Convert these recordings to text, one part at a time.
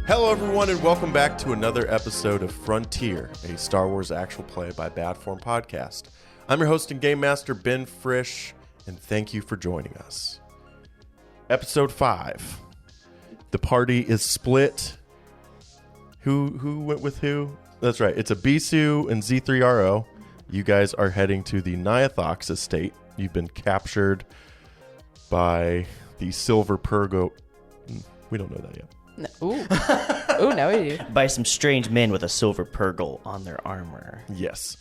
Hello, everyone, and welcome back to another episode of Frontier, a Star Wars actual play by Bad Form podcast. I'm your host and game master, Ben Frisch, and thank you for joining us. Episode 5. The party is split. Who went with who? That's right. It's Abisu and Z3RO. You guys are heading to the Nyathox estate. You've been captured by the Silver Purgo. We don't know that yet. No. Ooh, now we do. By some strange men with a silver purgle on their armor. Yes.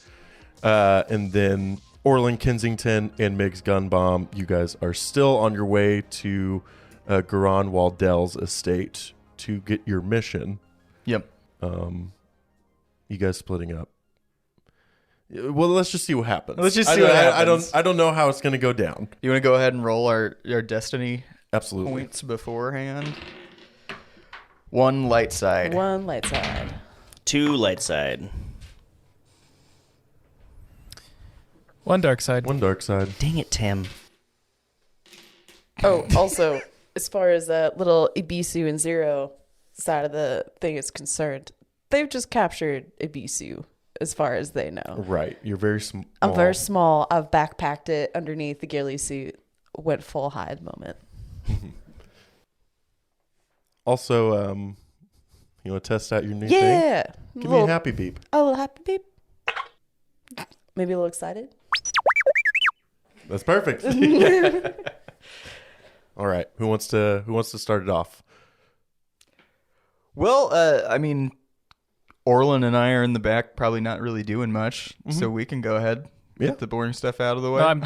And then Orlin Kensington and Miggs Gunbomb, you guys are still on your way to Garan Waldell's estate to get your mission. Yep. You guys splitting up. Well, let's just see what happens. Let's just see what happens. I don't know how it's going to go down. You want to go ahead and roll our destiny Absolutely. points beforehand? 1 light side. 1 light side. 2 light side. 1 dark side. 1 dark side. Dang it, Tim. Oh, also, as far as little Ibisu and Zero side of the thing is concerned, they've just captured Ibisu as far as they know. Right. You're very small. I'm very small. I've backpacked it underneath the ghillie suit. Went full hide moment. Also, you want to test out your new thing? Yeah. Give me a happy beep. A little happy beep. Maybe a little excited. That's perfect. All right. Who wants to start it off? Well, I mean, Orlin and I are in the back, probably not really doing much, so we can go ahead, get the boring stuff out of the way. No, I'm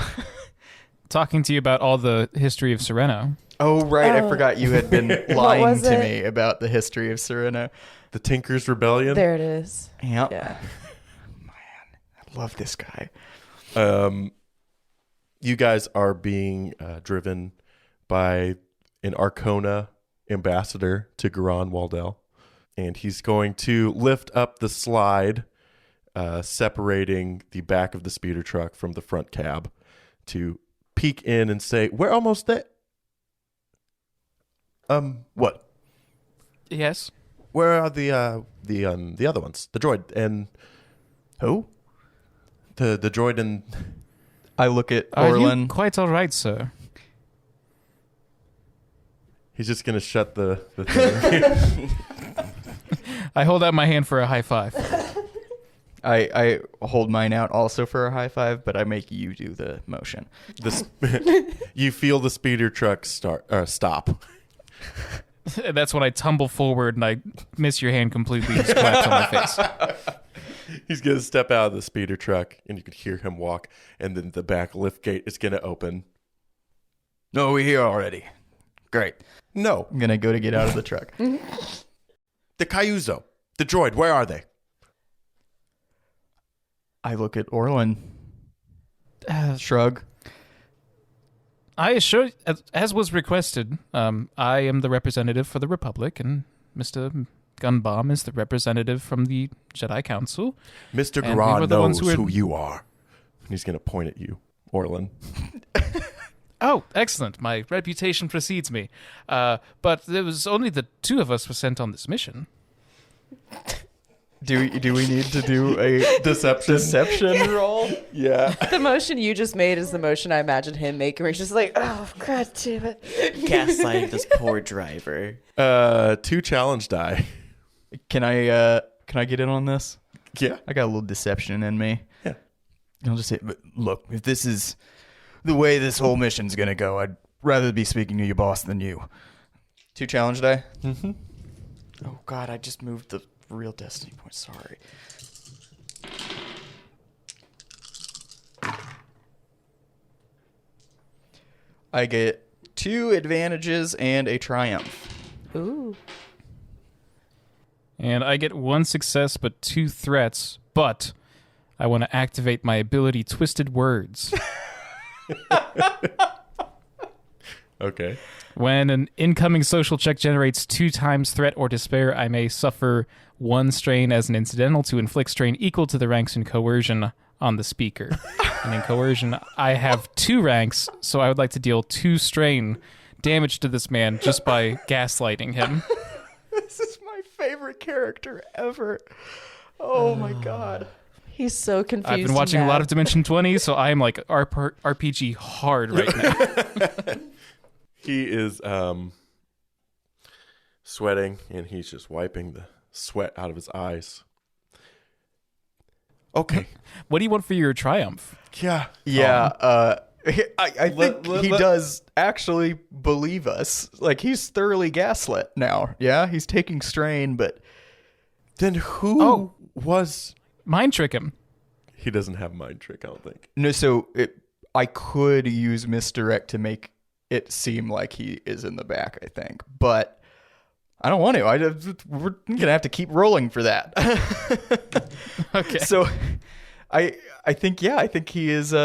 talking to you about all the history of Sereno. Oh, right. I forgot you had been lying to it? me about the history of Sereno. The Tinker's Rebellion? There it is. Yep. Yeah. Man, I love this guy. You guys are being driven by an Arcona ambassador to Garan Waldell, and he's going to lift up the slide, separating the back of the speeder truck from the front cab to peek in and say, "We're almost there." What? Yes. Where are the other ones? The droid and Who? the droid and I look at Are Orlin. you quite all right, sir? he's just gonna shut the thing. I hold out my hand for a high five. I hold mine out also for a high five, but I make you do the motion. You feel the speeder truck stop. And that's when I tumble forward and I miss your hand completely and splash on my face. He's going to step out of the speeder truck, and you can hear him walk, and then the back lift gate is going to open. No, we're here already. Great. No. I'm going to go to get out of the truck. The Cayuzo. The droid, where are they? I look at Orlin. Shrug. I assure, as was requested, I am the representative for the Republic, and Mr. Gunbomb is the representative from the Jedi Council. Mr. And Garan knows who who you are. And he's going to point at you, Orlin. Oh, excellent. My reputation precedes me. But there was only the 2 of us were sent on this mission. Do we need to do a deception roll? Yeah. The motion you just made is the motion I imagine him making, where he's just like, oh, God damn it. Gaslighting this poor driver. 2 challenge die. Can I get in on this? Yeah. I got a little deception in me. Yeah. I'll just say, but look, if this is the way this whole mission's gonna go, I'd rather be speaking to your boss than you. 2 challenge die? Mm-hmm. Oh, God, I just moved the real destiny point. Sorry. I get 2 advantages and a triumph. Ooh. And I get 1 success but 2 threats, but I want to activate my ability Twisted Words. Okay. When an incoming social check generates 2 times threat or despair, I may suffer 1 strain as an incidental to inflict strain equal to the ranks in coercion on the speaker. And in coercion, I have 2 ranks, so I would like to deal 2 strain damage to this man just by gaslighting him. This is my favorite character ever. Oh my god. He's so confused. I've been watching a lot of Dimension 20, so I am like RPG hard right now. He is sweating, and he's just wiping the sweat out of his eyes. Okay. What do you want for your triumph? Yeah. I think he does actually believe us. Like, he's thoroughly gaslit now. Yeah, he's taking strain, but Then who was... Mind trick him. He doesn't have mind trick, I don't think. no. So I could use misdirect to make it seem like he is in the back. I think, but I don't want to. We're gonna have to keep rolling for that. Okay. So I think he is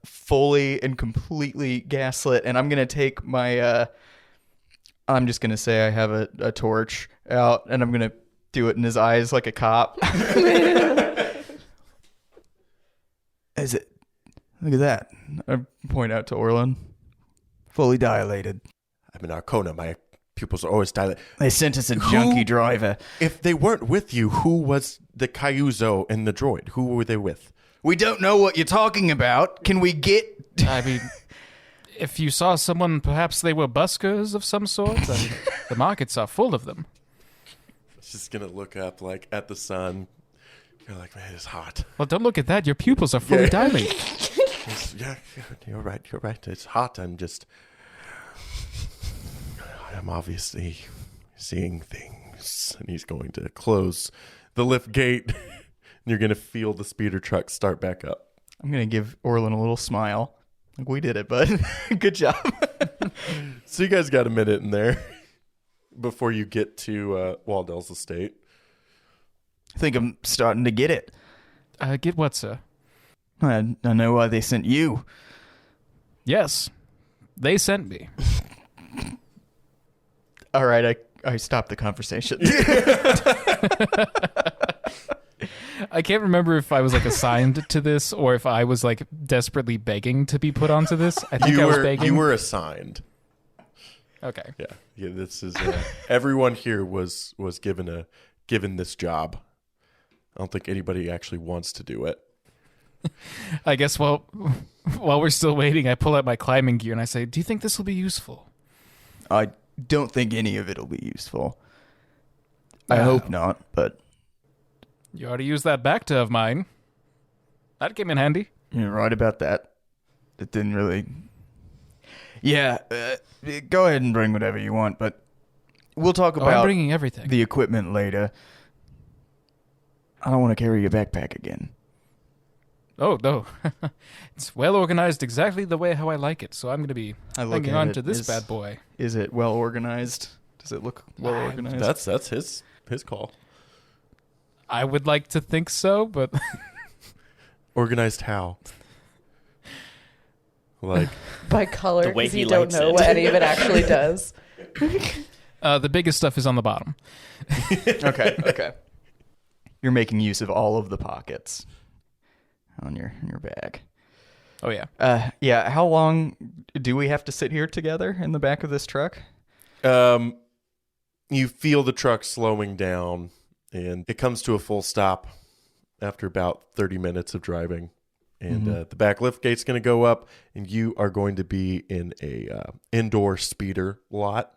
fully and completely gaslit, and I'm gonna take my I'm just gonna say I have a torch out, and I'm gonna do it in his eyes like a cop. Is it? Look at that. I point out to Orlin. Fully dilated. I'm an Arcona. My pupils are always dilated. They sent us a junkie driver. If they weren't with you, who was the Cayuzo and the droid? Who were they with? We don't know what you're talking about. Can we get... I mean, if you saw someone, perhaps they were buskers of some sort. I mean, the markets are full of them. Just gonna look up like at the sun. You're like, man, it's hot. Well, don't look at that. Your pupils are fully dilated. Yeah, you're right. You're right. It's hot. I'm obviously seeing things. And he's going to close the lift gate. And you're going to feel the speeder truck start back up. I'm going to give Orlin a little smile. Like, we did it, bud. Good job. So you guys got a minute in there before you get to Waldell's estate. I think I'm starting to get it. Get what, sir? I know why they sent you. Yes, they sent me. All right, I stopped the conversation. I can't remember if I was like assigned to this or if I was like desperately begging to be put onto this. I think I was begging. You were assigned. Okay. Yeah. This is everyone here was given this job. I don't think anybody actually wants to do it. I guess while we're still waiting, I pull out my climbing gear and I say, "Do you think this will be useful?" I don't think any of it will be useful. I hope not, but... You already used that Bacta of mine. That came in handy. You're right about that. It didn't really... Yeah, go ahead and bring whatever you want, but we'll talk I'm about bringing everything. the equipment later. I don't want to carry your backpack again. Oh, no. It's well organized exactly the way how I like it, so I'm going to be hanging on to this bad boy. Is it well organized? Does it look well organized? That's his call. I would like to think so, but... Organized how? Like by color, The way because he you don't likes know it. what any of it actually does. the biggest stuff is on the bottom. Okay. You're making use of all of the pockets on your bag. Oh, yeah. Yeah. How long do we have to sit here together in the back of this truck? you feel the truck slowing down, and it comes to a full stop after about 30 minutes of driving. And the back lift gate's going to go up, and you are going to be in a indoor speeder lot,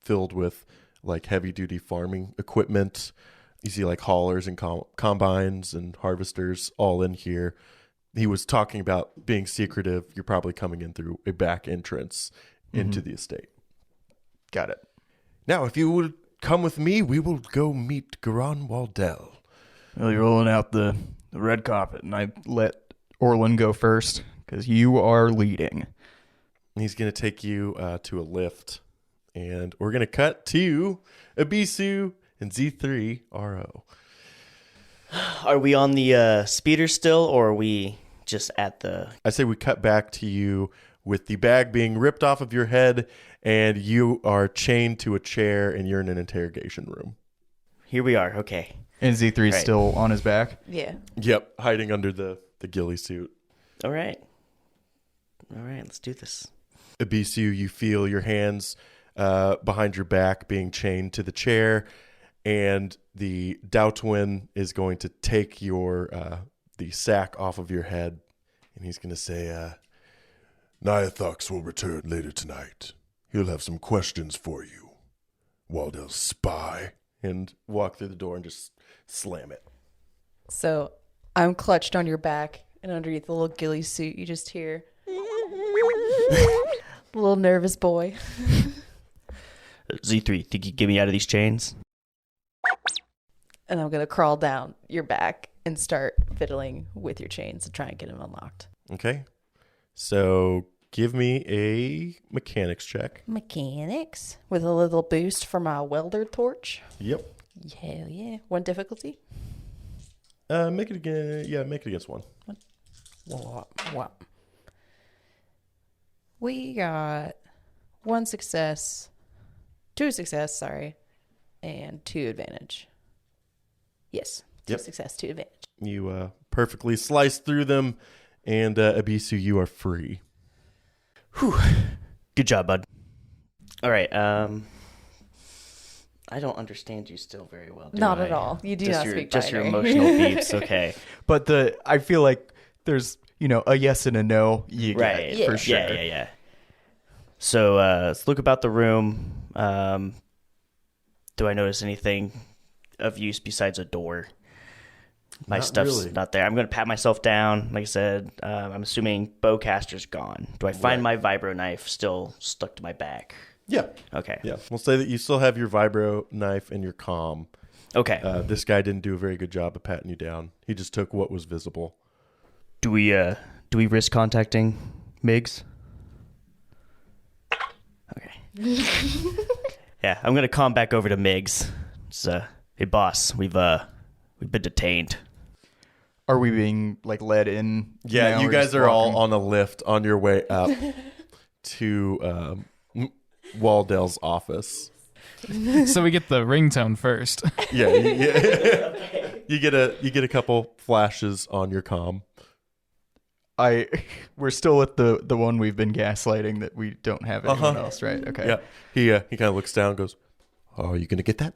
filled with like heavy duty farming equipment. You see like haulers and combines and harvesters all in here. He was talking about being secretive. You're probably coming in through a back entrance into the estate. Got it. Now, if you would come with me, we will go meet Garan Waldell. Well, you're rolling out the red carpet, and I let Orlin go first because you are leading. He's going to take you to a lift, and we're going to cut to Abisu and Z3RO. Are we on the speeder still, or are we just at the... I say we cut back to you with the bag being ripped off of your head, and you are chained to a chair, and you're in an interrogation room. Here we are, okay. And Z3 is Right. still on his back? Yeah. Yep, hiding under the ghillie suit. All right, let's do this. Abisu, you feel your hands behind your back being chained to the chair, and the Dow Twin is going to take your the sack off of your head, and he's going to say, Nyathox will return later tonight. He'll have some questions for you, Waldel's spy. And walk through the door and just slam it. So I'm clutched on your back, and underneath the little ghillie suit, you just hear little nervous boy. Z3, think you can get me out of these chains? And I'm going to crawl down your back and start fiddling with your chains to try and get him unlocked. Okay. So give me a mechanics check. Mechanics with a little boost for my welder torch. Yep. Hell yeah. One difficulty? Make it again. Yeah, make it against one. What? We got 1 success, 2 success, sorry, and 2 advantage. Yes, 2 success, 2 advantage. You perfectly slice through them, and Abisu, you are free. Whew. Good job, bud. All right. I don't understand you still very well. Not at all. You do just not your, speak just your binary. emotional beeps. Okay. But I feel like there's, a yes and a no you Right. get for sure. Yeah. So let's look about the room. Do I notice anything of use besides a door? My Not stuff's really. not there. I'm going to pat myself down. Like I said, I'm assuming bowcaster's gone. Do I find my vibro knife still stuck to my back? Yeah. Okay. Yeah. We'll say that you still have your vibro knife and your comm. Okay. This guy didn't do a very good job of patting you down. He just took what was visible. Do we risk contacting Migs? Okay. Yeah, I'm gonna calm back over to Migs. It's, hey boss, we've been detained. Are we being led in? Yeah, now you or guys just are all walking? on a lift on your way up to Waldell's office. So we get the ringtone first. Yeah, you get a couple flashes on your comm. We're still at the one we've been gaslighting that we don't have anyone else, right? Okay. Yeah, he kind of looks down and goes, "Oh, are you gonna get that?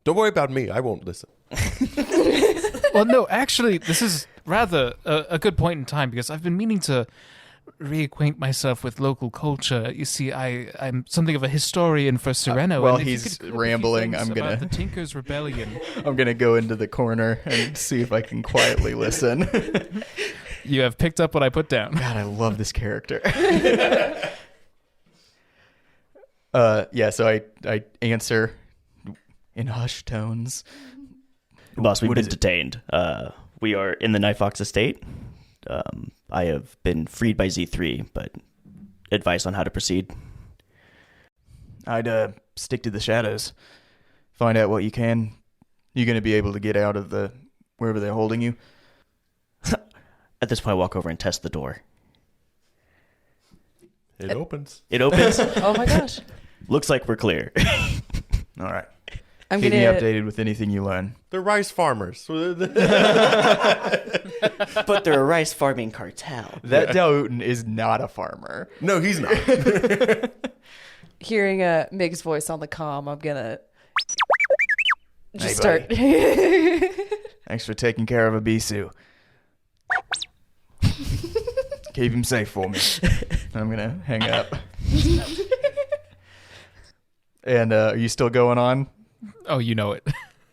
Don't worry about me. I won't listen." Well, no, actually, this is rather a good point in time because I've been meaning to reacquaint myself with local culture. You see, I'm something of a historian for Sereno. Well, and if you he's could come up with a few rambling. things I'm gonna- about the Tinker's Rebellion. I'm gonna go into the corner and see if I can quietly listen. You have picked up what I put down. God, I love this character. So I answer in hushed tones. Boss, we've What been is it? detained. We are in the Nyfox estate. I have been freed by Z3, but advice on how to proceed. I'd stick to the shadows. Find out what you can. You're going to be able to get out of wherever they're holding you. At this point, I walk over and test the door. It opens. It opens. Oh my gosh. Looks like we're clear. All right. I'm Keep me gonna updated with anything you learn. They're rice farmers. But they're a rice farming cartel. That Daouten is not a farmer. No, he's not. hearing Mig's voice on the comm. I'm gonna just Hey, start. Thanks for taking care of Abisu. Keep him safe for me. I'm going to hang up. And are you still going on? Oh, you know it.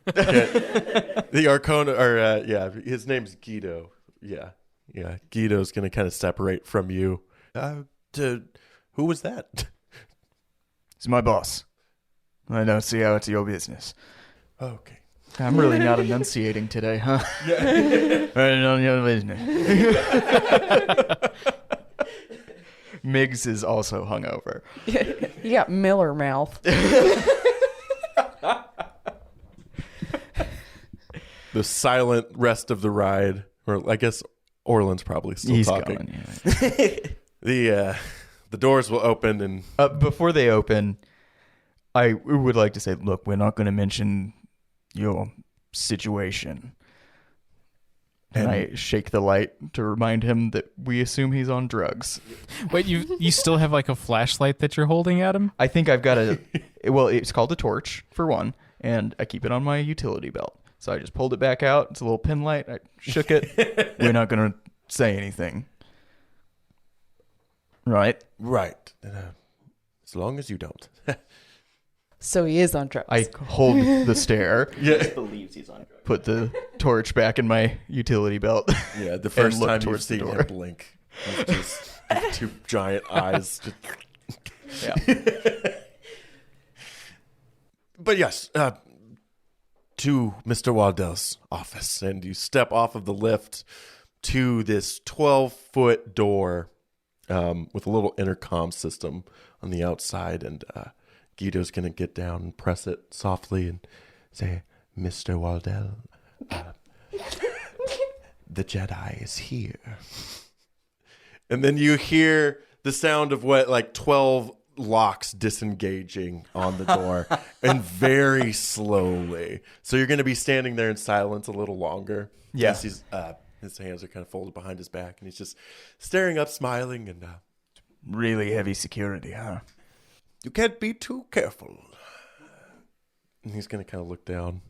The Arcona, or his name's Guido. Yeah. Guido's gonna kind of separate from you. Who was that? He's my boss. I don't see how it's your business. Okay. I'm really not enunciating today, huh? Yeah. None of your business. Miggs is also hungover. You got Miller mouth. The silent rest of the ride, or I guess Orland's probably still He's talking. going. Yeah. The doors will open and Before they open, I would like to say, look, we're not going to mention your situation. And I shake the light to remind him that we assume he's on drugs. Wait, you still have like a flashlight that you're holding at him? I think I've got it's called a torch, for one, and I keep it on my utility belt. So I just pulled it back out. It's a little pin light. I shook it. We're not going to say anything. Right? Right. As long as you don't. So he is on drugs. I hold the stare. Yeah. Believes he's on drugs. Put the torch back in my utility belt. Yeah, the first look time you've towards the seen door. him blink. He's just with two giant eyes. Yeah. But yes, to Mr. Waddell's office, and you step off of the lift to this 12-foot door with a little intercom system on the outside, and Guido's going to get down and press it softly and say, Mr. Waddell, the Jedi is here. And then you hear the sound of 12 locks disengaging on the door and very slowly. So you're going to be standing there in silence a little longer. Yeah. As he's, his hands are kind of folded behind his back and he's just staring up, smiling, and Really heavy security, huh? you can't be too careful. And he's going to kind of look down.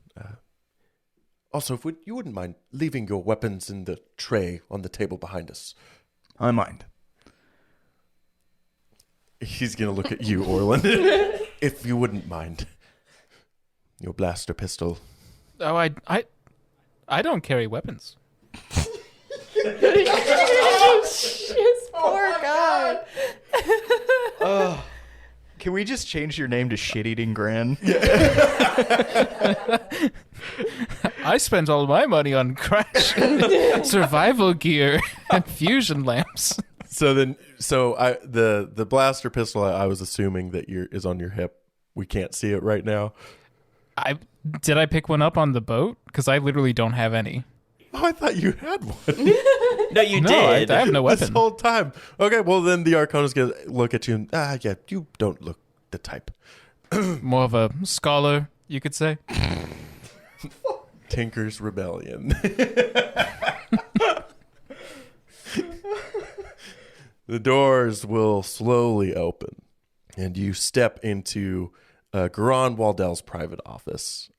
Also, if you wouldn't mind leaving your weapons in the tray on the table behind us. I mind. He's going to look at you, Orlin. If you wouldn't mind. Your blaster pistol. Oh, I don't carry weapons. Poor guy. Can we just change your name to Shit-Eating Gran? I spent all my money on crash, survival gear, and fusion lamps. The blaster pistol I was assuming that is on your hip. We can't see it right now. Did I pick one up on the boat? Because I literally don't have any. Oh, I thought you had one. No, you No, did. I have no This weapon. whole time. Okay, well then the Arcana's gonna look at you and yeah, you don't look the type. More of a scholar, you could say. Tinker's Rebellion. The doors will slowly open, and you step into Garan Waldell's private office.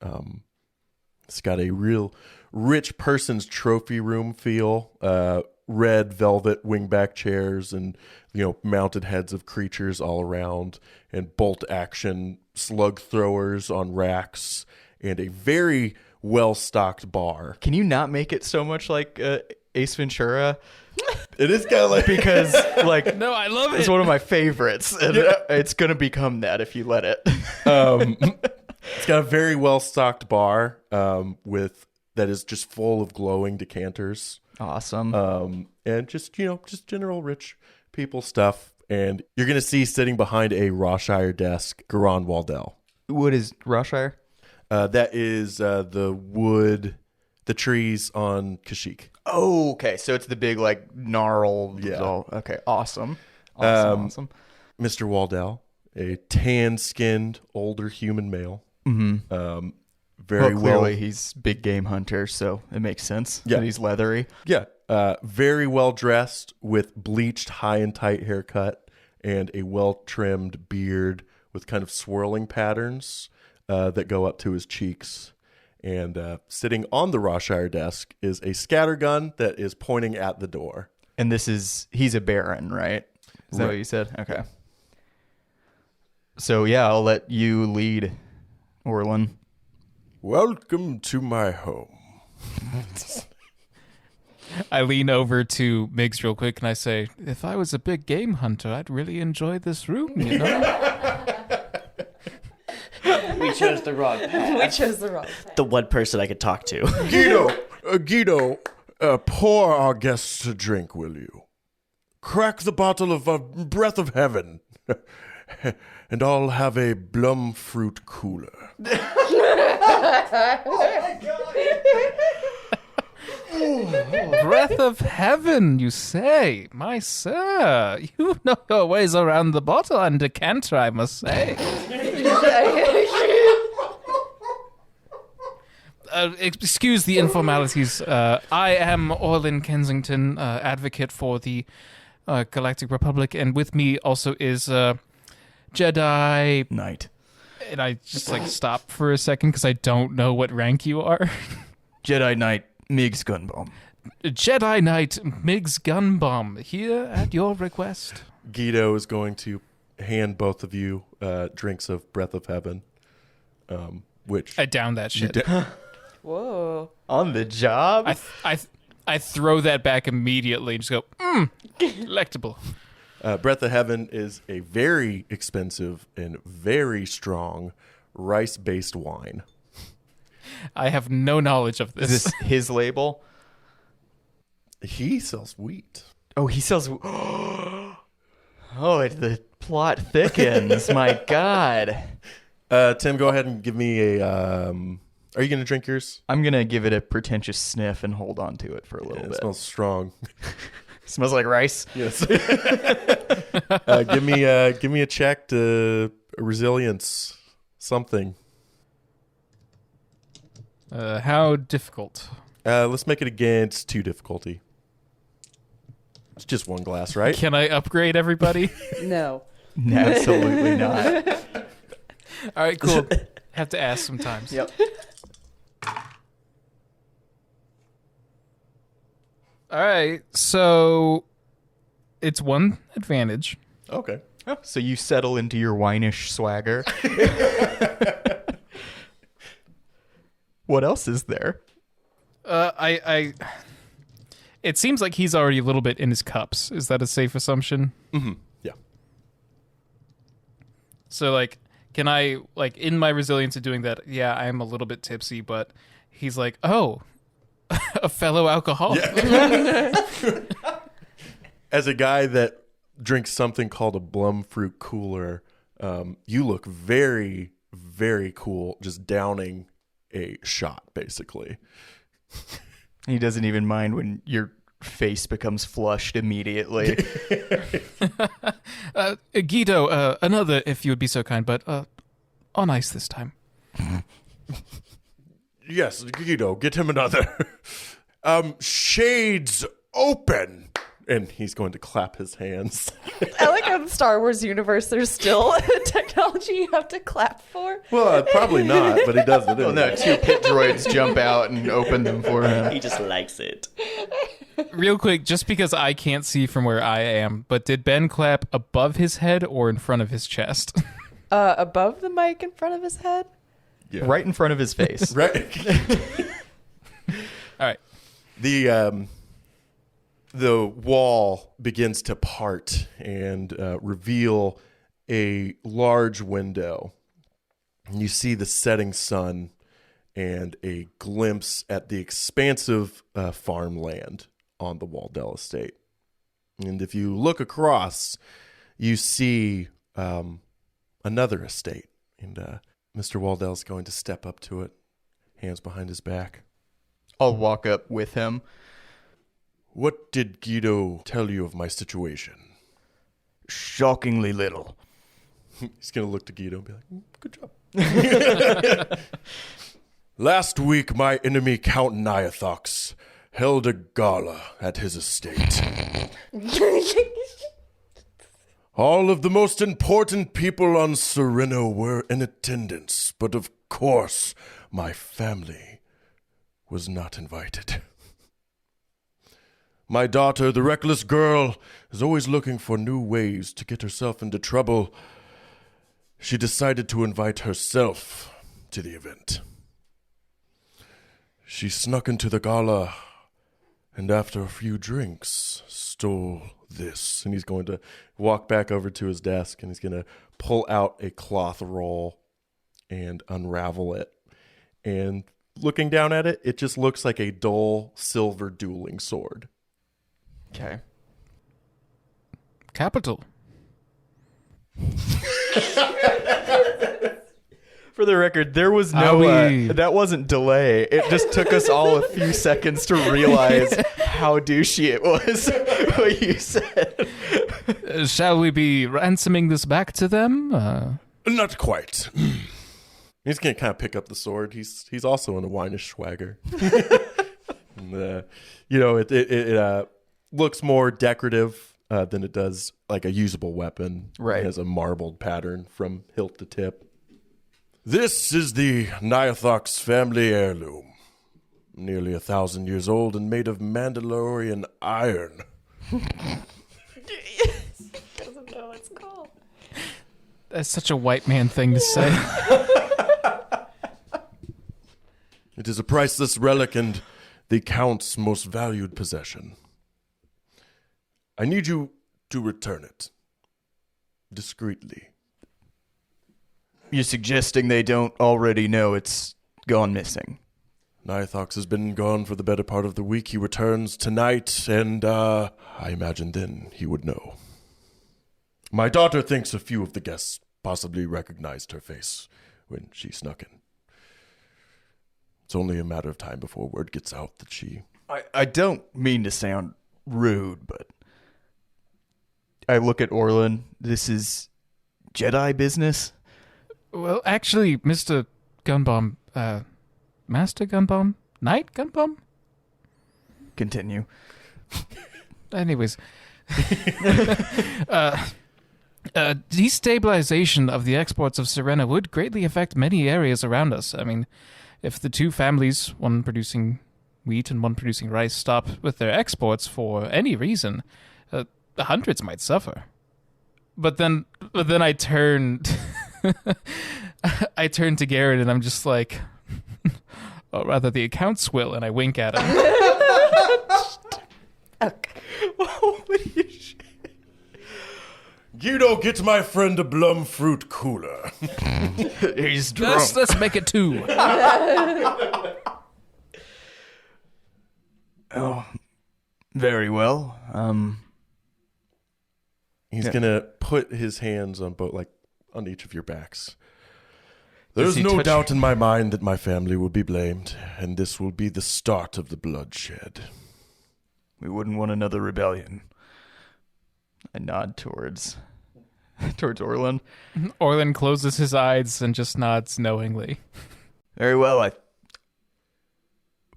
It's got a real rich person's trophy room feel. Red velvet wingback chairs and mounted heads of creatures all around, and bolt action slug throwers on racks, and a very well stocked bar. Can you not make it so much like Ace Ventura? It is kind of like Because No, I love it's it. one of my favorites, and it's gonna become that if you let it. it's got a very well stocked bar that is just full of glowing decanters. Awesome. And just general rich people stuff. And you're going to see sitting behind a Rawshire desk, Garan Waldell. What is Rawshire? That is the trees on Kashyyyk. Oh, okay. So it's the big gnarl. Yeah. Okay. Awesome. Awesome. Mr. Waldell, a tan-skinned, older human male. Mm-hmm. Very Clearly he's big game hunter, so it makes sense. Yeah. That he's leathery. Yeah. Very well dressed with bleached high and tight haircut and a well-trimmed beard with kind of swirling patterns that go up to his cheeks. And sitting on the Rawshire desk is a scattergun that is pointing at the door. And he's a baron, right? Is that what you said? Okay. So yeah, I'll let you lead, Orlin. Welcome to my home. I lean over to Miggs real quick and I say, if I was a big game hunter, I'd really enjoy this room, We chose the wrong path. We chose the wrong path. The one person I could talk to. Guido, pour our guests a drink, will you? Crack the bottle of Breath of Heaven, and I'll have a Blum Fruit cooler. Breath of heaven, you say? My sir, you know your ways around the bottle and decanter, I must say. excuse the informalities. I am Orlin Kensington, advocate for the Galactic Republic, and with me also is Jedi Knight. And I just stop for a second because I don't know what rank you are. Jedi Knight Migs Gunbomb. Jedi Knight Migs Gunbomb, here at your request. Guido is going to hand both of you drinks of Breath of Heaven, which I down that shit. Whoa. On the job? I throw that back immediately and just go, delectable. Breath of Heaven is a very expensive and very strong rice-based wine. I have no knowledge of this. Is this his label? He sells wheat. Oh, he sells... Oh, the plot thickens. My God. Tim, go ahead and give me a... Are you going to drink yours? I'm going to give it a pretentious sniff and hold on to it for a little It bit. smells strong. Smells like rice. Yes. Give me a check to resilience something. How difficult? Let's make it against 2 difficulty. It's just 1 glass, right? Can I upgrade everybody? No. Absolutely not. All right, cool. Have to ask sometimes. Yep. All right, so it's 1 advantage. Okay. Oh, so you settle into your winish swagger. What else is there? It seems like he's already a little bit in his cups. Is that a safe assumption? Mm-hmm. Yeah. So, can I, in my resilience of doing that, yeah, I am a little bit tipsy, but he's like, oh, a fellow alcoholic. Yeah. As a guy that drinks something called a Blum Fruit cooler, you look very, very cool just downing a shot, basically. He doesn't even mind when your face becomes flushed immediately. Guido, another, if you would be so kind, but on ice this time. Yes, Guido, get him another. Shades open. And he's going to clap his hands. I like how in the Star Wars universe there's still technology you have to clap for. Well, probably not, but he does it anyway. Oh no, 2 pit droids jump out and open them for him. He just likes it. Real quick, just because I can't see from where I am, but did Ben clap above his head or in front of his chest? Above the mic in front of his head? Yeah. Right in front of his face. Right. All right. The wall begins to part and reveal a large window. You see the setting sun and a glimpse at the expansive farmland on the Waldell estate. And if you look across, you see another estate. And Mr. Waldell's going to step up to it, hands behind his back. I'll walk up with him. What did Guido tell you of my situation? Shockingly little. He's going to look to Guido and be like, good job. Last week, my enemy, Count Nyathox, held a gala at his estate. All of the most important people on Sereno were in attendance, but of course, my family was not invited. My daughter, the reckless girl, is always looking for new ways to get herself into trouble. She decided to invite herself to the event. She snuck into the gala, and after a few drinks, stole this. And he's going to walk back over to his desk, and he's going to pull out a cloth roll and unravel it. And looking down at it, it just looks like a dull silver dueling sword. Okay. Capital. For the record, there was no... that wasn't delay. It just took us all a few seconds to realize how douchey it was, what you said. Shall we be ransoming this back to them? Not quite. He's gonna kind of pick up the sword. He's also in a winish swagger. And, it looks more decorative than it does like a usable weapon. Right. It has a marbled pattern from hilt to tip. This is the Nyathox family heirloom. Nearly 1,000 years old and made of Mandalorian iron. Doesn't know what it's called. That's such a white man thing to say. It is a priceless relic and the Count's most valued possession. I need you to return it. Discreetly. You're suggesting they don't already know it's gone missing? Nyathox has been gone for the better part of the week. He returns tonight, and I imagine then he would know. My daughter thinks a few of the guests possibly recognized her face when she snuck in. It's only a matter of time before word gets out that she... I don't mean to sound rude, but I look at Orlin. This is Jedi business? Well, actually, Mr. Gunbomb, Master Gunbomb? Knight Gunbomb? Continue. Anyways. Destabilization of the exports of Serena would greatly affect many areas around us. I mean, if the two families, one producing wheat and one producing rice, stop with their exports for any reason, the hundreds might suffer. But then I turned... I turn to Garrett and I'm just like, or rather the accounts will, and I wink at him. Okay. Holy shit. Guido, get my friend a Blum Fruit cooler. He's drunk. Let's make it two. Oh, very well. He's Yeah. gonna put his hands on on each of your backs. Does There's he no touch- doubt in my mind that my family will be blamed, and this will be the start of the bloodshed. We wouldn't want another rebellion. I nod towards Orlin. Orlin closes his eyes and just nods knowingly. Very well.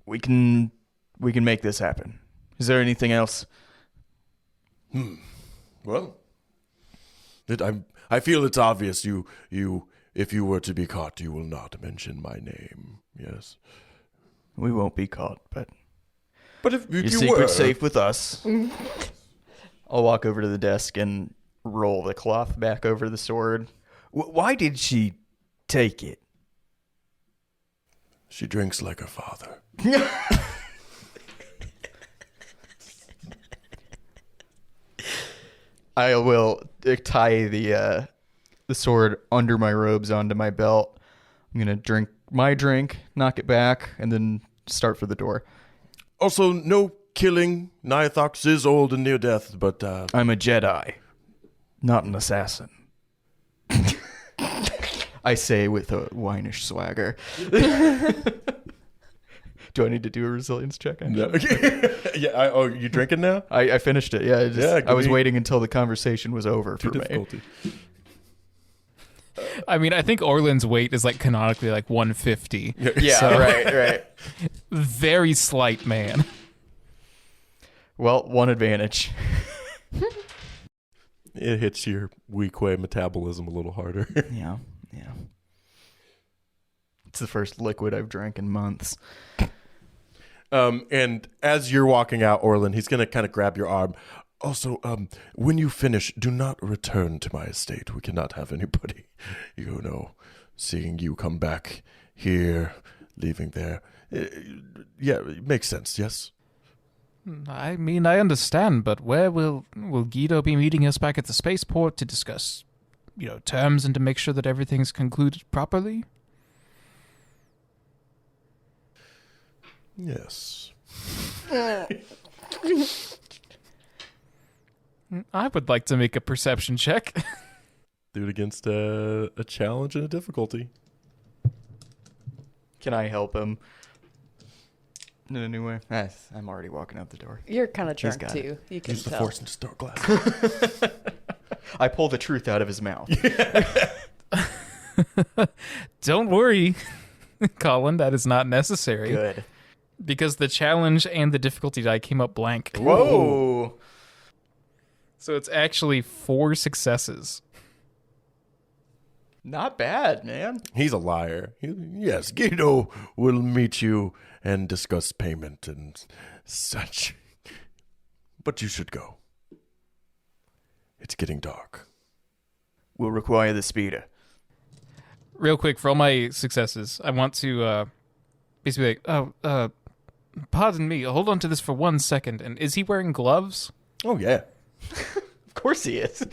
We can make this happen. Is there anything else? Well, I feel it's obvious. You, if you were to be caught, you will not mention my name. Yes, We won't be caught, but if your you secret's were, safe with us. I'll walk over to the desk and roll the cloth back over the sword. Why did she take it? She drinks like her father. I will tie the sword under my robes onto my belt. I'm going to drink my drink, knock it back, and then start for the door. Also, no killing. Nyathox is old and near death, but I'm a Jedi, not an assassin. I say with a winish swagger. Do I need to do a resilience check? no. Yeah. You drinking now? I finished it. Yeah, give I was me- waiting until the conversation was over for me. Difficulty. I mean, I think Orlin's weight is canonically 150. Yeah, So- right. Very slight man. Well, one advantage. It hits your weak way metabolism a little harder. Yeah. It's the first liquid I've drank in months. And as you're walking out, Orlin, he's going to kind of grab your arm. Also, when you finish, do not return to my estate. We cannot have anybody, seeing you come back here, leaving there. Yeah, it makes sense, yes? I mean, I understand, but where will Guido be meeting us back at the spaceport to discuss, terms and to make sure that everything's concluded properly? Yes. I would like to make a perception check. Do it against a challenge and a difficulty. Can I help him in any way? I'm already walking out the door. You're kind of drunk got too. You can Use the tell. force and just throw a glass. I pull the truth out of his mouth. Don't worry, Colin, that is not necessary. Good. Because the challenge and the difficulty die came up blank. Whoa. So it's actually 4 successes. Not bad, man. He's a liar. Yes, Guido will meet you and discuss payment and such. But you should go. It's getting dark. We'll require the speeder. Real quick, for all my successes, I want to basically pardon me, hold on to this for 1 second. And is he wearing gloves? Oh, yeah. Of course he is.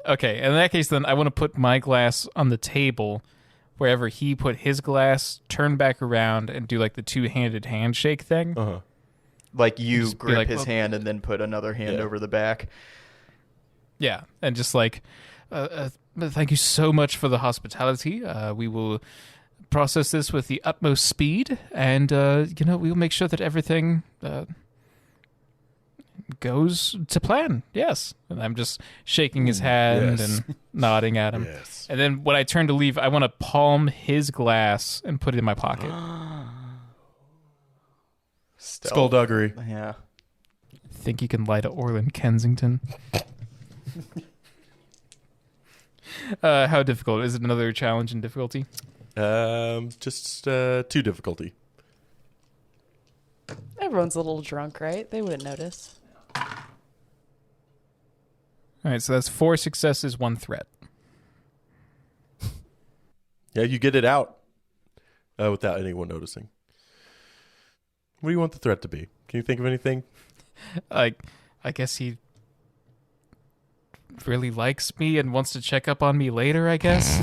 Okay, in that case, then I want to put my glass on the table wherever he put his glass, turn back around, and do like the 2-handed handshake thing. Uh-huh. Like you Just be grip like, his well- hand and then put another hand Yeah. over the back. Yeah, and just like, thank you so much for the hospitality. We will process this with the utmost speed, and we will make sure that everything goes to plan. Yes, and I'm just shaking his hand yes. and nodding at him. Yes. And then when I turn to leave, I want to palm his glass and put it in my pocket. Stealth. Skullduggery. Yeah. Think you can lie to Orland Kensington? How difficult? Is it another challenge in difficulty? Just 2 difficulty. Everyone's a little drunk, right? They wouldn't notice. All right, so that's 4 successes, 1 threat. Yeah, you get it out without anyone noticing. What do you want the threat to be? Can you think of anything? I guess he really likes me and wants to check up on me later, I guess.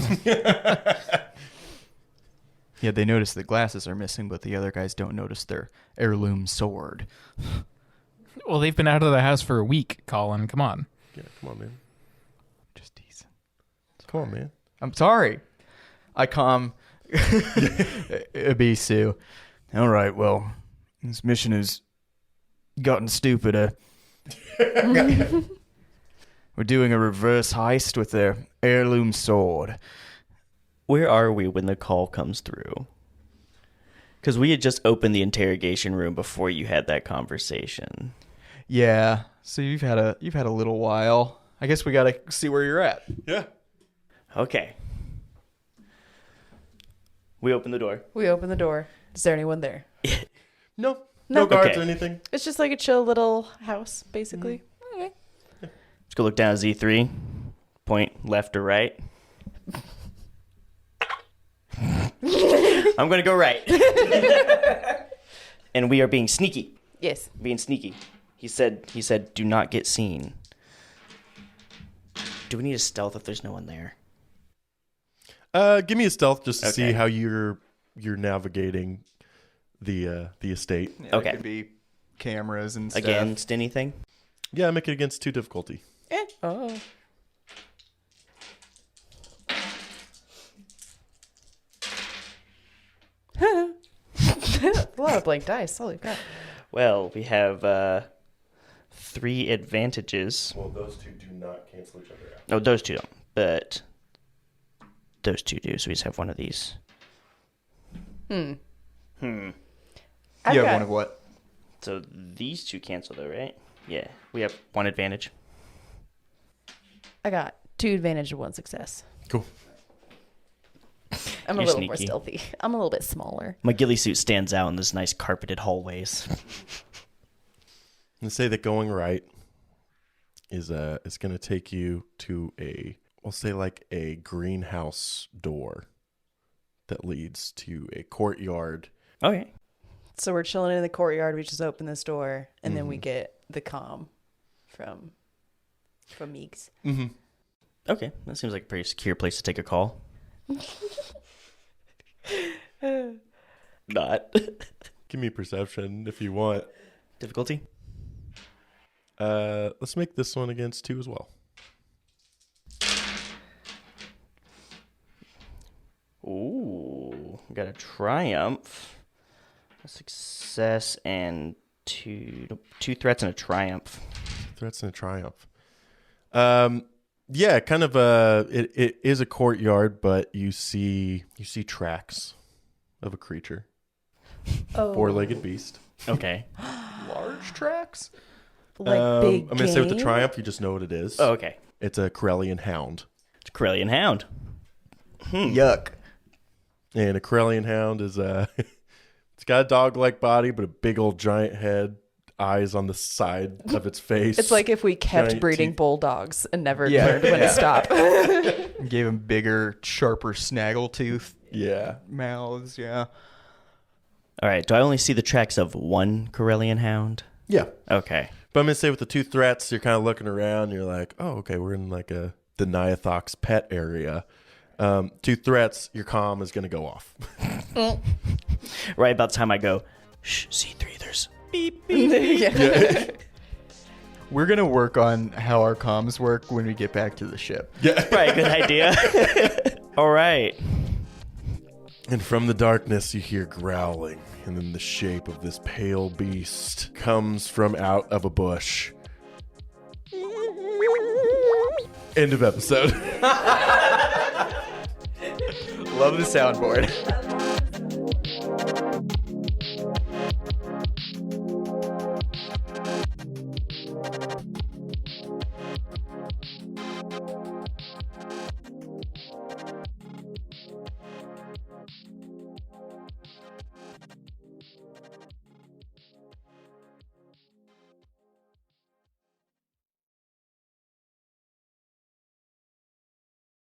Yeah, they notice the glasses are missing, but the other guys don't notice their heirloom sword. Well, they've been out of the house for a week, Colin. Come on. Yeah, come on, man. Just decent. Come on, man. I'm sorry. I calm Ibisu. All right, well, this mission has gotten stupider. We're doing a reverse heist with their heirloom sword. Where are we when the call comes through? Because we had just opened the interrogation room before you had that conversation. Yeah, so you've had a little while. I guess we gotta see where you're at. Yeah. Okay. We open the door. We open the door. Is there anyone there? No. No. No guards Okay. or anything. It's just like a chill little house, basically. Okay. Let's go look down at Z3. Point left or right. I'm going to go right. And we are being sneaky. Yes. Being sneaky. He said, do not get seen. Do we need a stealth if there's no one there? Give me a stealth just to see Okay. how you're navigating the estate. Yeah, Okay. It could be cameras and stuff. Against anything? Yeah, make it against 2 difficulty. Oh. A lot of blank dice. Holy crap. Well, we have 3 advantages. Well, those 2 do not cancel each other out. Oh, those 2 don't. But those 2 do, so we just have one of these. I've You have got- one of what? So these 2 cancel though, right? Yeah. We have 1 advantage. I got 2 advantage and 1 success. Cool. I'm a You're little more sneaky. stealthy. I'm a little bit smaller. My ghillie suit stands out in this nice carpeted hallways. And say that going right is it's going to take you to we'll say like a greenhouse door that leads to a courtyard. Okay. So we're chilling in the courtyard. We just open this door, and then we get the comm from Meeks. Mm-hmm. Okay. That seems like a pretty secure place to take a call. Not. Give me perception if you want. Difficulty? Let's make this one against 2 as well. Ooh. Got a triumph. A success and 2 threats and a triumph. Threats and a triumph. Yeah, kind of it is a courtyard, but you see tracks of a creature. Oh. Four-legged beast. Okay. Large tracks? Like big I'm going to say with the game? Triumph, you just know what it is. Oh, okay. It's a Corellian hound. It's a Corellian hound. Yuck. And a Corellian hound is it's got a dog-like body, but a big old giant head, eyes on the side of its face. It's like if we kept Giant breeding teeth. bulldogs and never Yeah. learned when to stop. Gave him bigger, sharper snaggletooth Yeah. mouths, yeah. All right. Do I only see the tracks of one Corellian hound? Yeah. Okay. But I'm going to say with the two threats, you're kind of looking around. You're like, oh, okay, we're in like the Nyathox pet area. Two threats, your comm is going to go off. Right about the time I go, shh, C3, there's beep, beep. Yeah. We're going to work on how our comms work when we get back to the ship. Yeah. Right, good idea. All right. And from the darkness, you hear growling. And then the shape of this pale beast comes from out of a bush. End of episode. Love the soundboard.